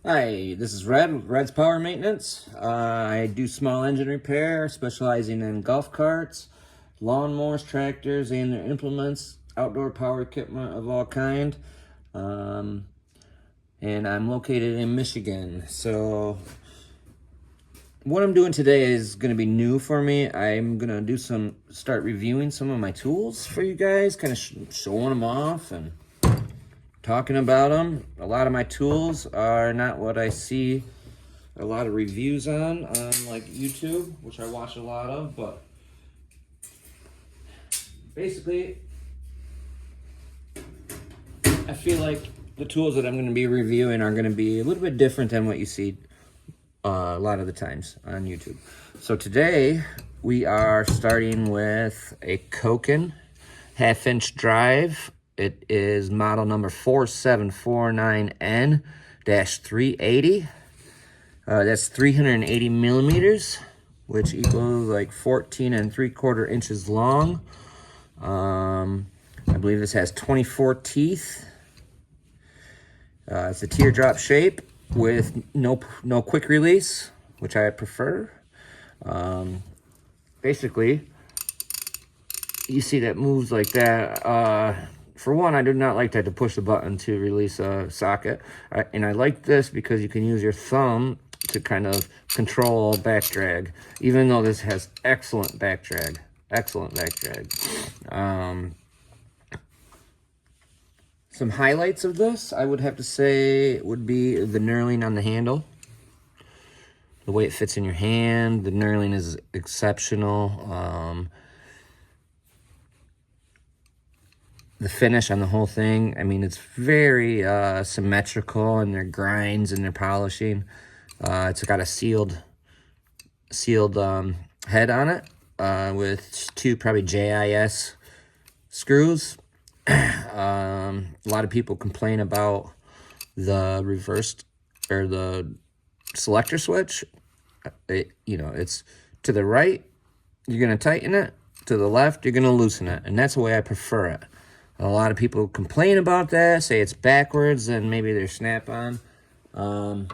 Hi, this is Red with Red's Power Maintenance. I do small engine repair, specializing in golf carts, lawnmowers, tractors, and their implements, outdoor power equipment of all kind. And I'm located in Michigan. So what I'm doing today is going to be new for me. I'm going to start reviewing some of my tools for you guys, kind of showing them off and talking about them. A lot of my tools are not what I see a lot of reviews on like YouTube, which I watch a lot of, but basically I feel like the tools that I'm going to be reviewing are going to be a little bit different than what you see a lot of the times on YouTube. So today we are starting with a Koken half-inch drive. It is model number 4749N-380. That's 380 millimeters, which equals like 14 3/4 inches long. I believe this has 24 teeth. It's a teardrop shape with no quick release, which I prefer. Basically, you see that moves like that. For one, I do not like that to push the button to release a socket. And I like this because you can use your thumb to kind of control back drag, even though this has excellent back drag. Excellent back drag. Some highlights of this, I would have to say, would be the knurling on the handle. The way it fits in your hand, the knurling is exceptional. The finish on the whole thing, I mean, it's very symmetrical in their grinds and their polishing. It's got a sealed head on it with two probably JIS screws. A lot of people complain about the reversed or the selector switch. It's to the right, you're going to tighten it. To the left, you're going to loosen it. And that's the way I prefer it. A lot of people complain about that, say it's backwards and maybe they're snap-on. Well,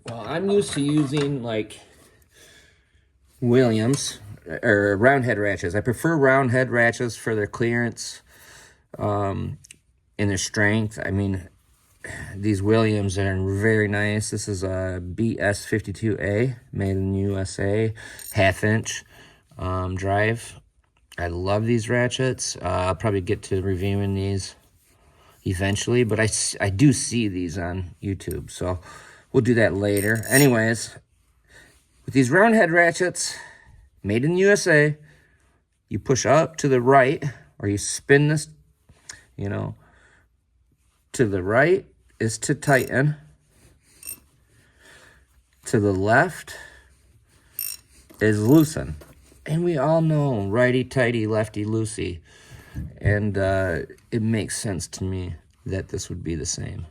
I'm used to using like Williams or round head ratchets. I prefer round head ratchets for their clearance and their strength. I mean, these Williams are very nice. This is a BS52A, made in the USA, half-inch drive. I love these ratchets. I'll probably get to reviewing these eventually, but I do see these on YouTube, so we'll do that later. Anyways, with these round head ratchets, made in the USA, you push up to the right, or you spin this, to the right is to tighten. To the left is loosen. And we all know righty-tighty, lefty-loosey. And it makes sense to me that this would be the same.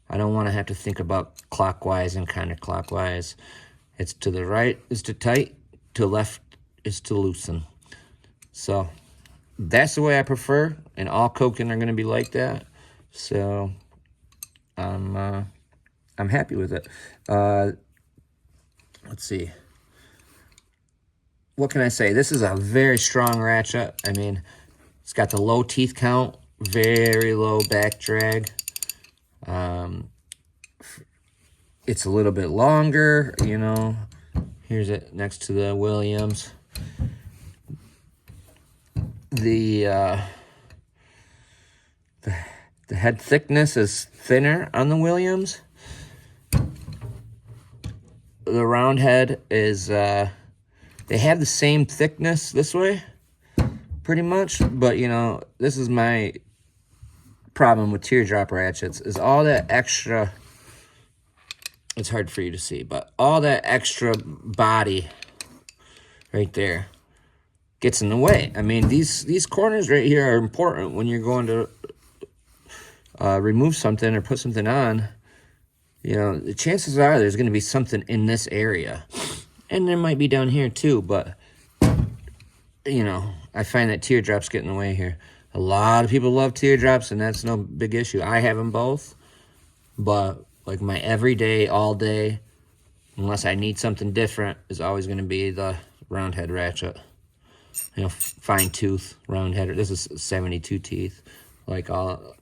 I don't want to have to think about clockwise and counterclockwise. It's to the right is to tight, to left is to loosen. So that's the way I prefer, and all Koken are going to be like that. So I'm happy with it. Let's see. What can I say? This is a very strong ratchet. I mean, it's got the low teeth count, very low back drag. It's a little bit longer, Here's it next to the Williams. The head thickness is thinner on the Williams. The round head is they have the same thickness this way, pretty much, but this is my problem with teardrop ratchets, is all that extra, it's hard for you to see, but all that extra body right there gets in the way. I mean, these corners right here are important when you're going to remove something or put something on. The chances are there's going to be something in this area. And there might be down here too, but, I find that teardrops get in the way here. A lot of people love teardrops, and that's no big issue. I have them both, but like my everyday, all day, unless I need something different, is always going to be the round head ratchet. You know, fine tooth round head. This is 72 teeth, like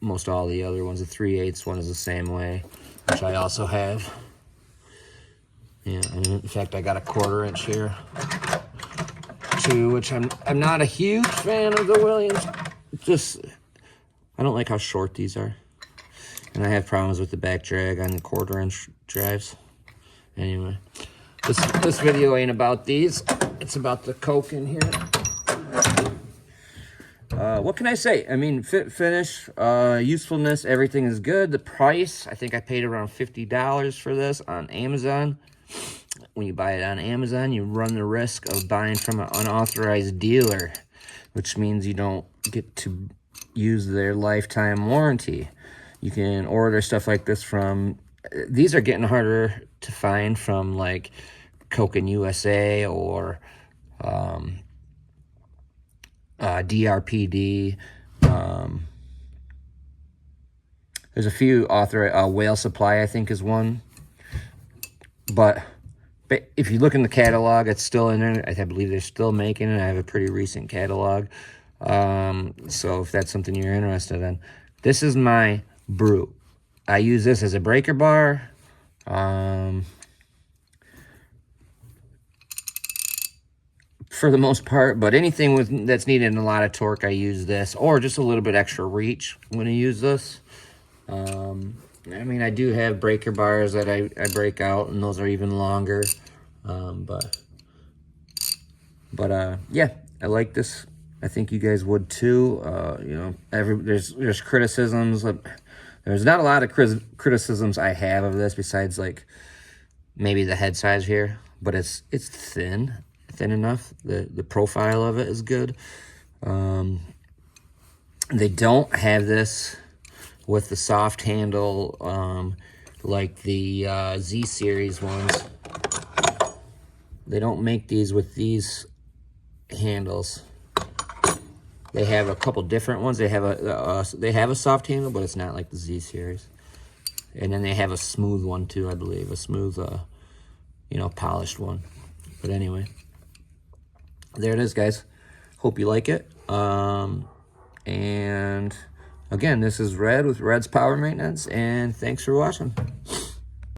most all the other ones. The 3/8 one is the same way, which I also have. Yeah, and in fact, I got a 1/4 inch here too, which I'm not a huge fan of the Williams. Just I don't like how short these are, and I have problems with the back drag on the 1/4 inch drives. Anyway, this video ain't about these. It's about the Koken here. What can I say? I mean, fit, finish, usefulness, everything is good. The price, I think I paid around $50 for this on Amazon. When you buy it on Amazon, you run the risk of buying from an unauthorized dealer, which means you don't get to use their lifetime warranty. You can order stuff like this from, these are getting harder to find from like Koken USA or DRPD. There's a few Whale Supply, I think, is one. But if you look in the catalog, it's still in there. I believe they're still making it. I have a pretty recent catalog. So if that's something you're interested in. This is my brew. I use this as a breaker bar. For the most part, but anything that's needing a lot of torque, I use this, or just a little bit extra reach when I use this. I mean, I do have breaker bars that I break out, and those are even longer. Yeah, I like this. I think you guys would too. You know, there's criticisms. There's not a lot of criticisms I have of this besides like maybe the head size here, but it's thin enough. The profile of it is good. They don't have this with the soft handle like the Z series ones. They don't make these with these handles. They have a couple different ones. They have a soft handle, but it's not like the Z series. And then they have a smooth one too, I believe, a smooth, you know, polished one. But anyway, there it is, guys. Hope you like it. And again, this is Red with Red's Power Maintenance, and thanks for watching.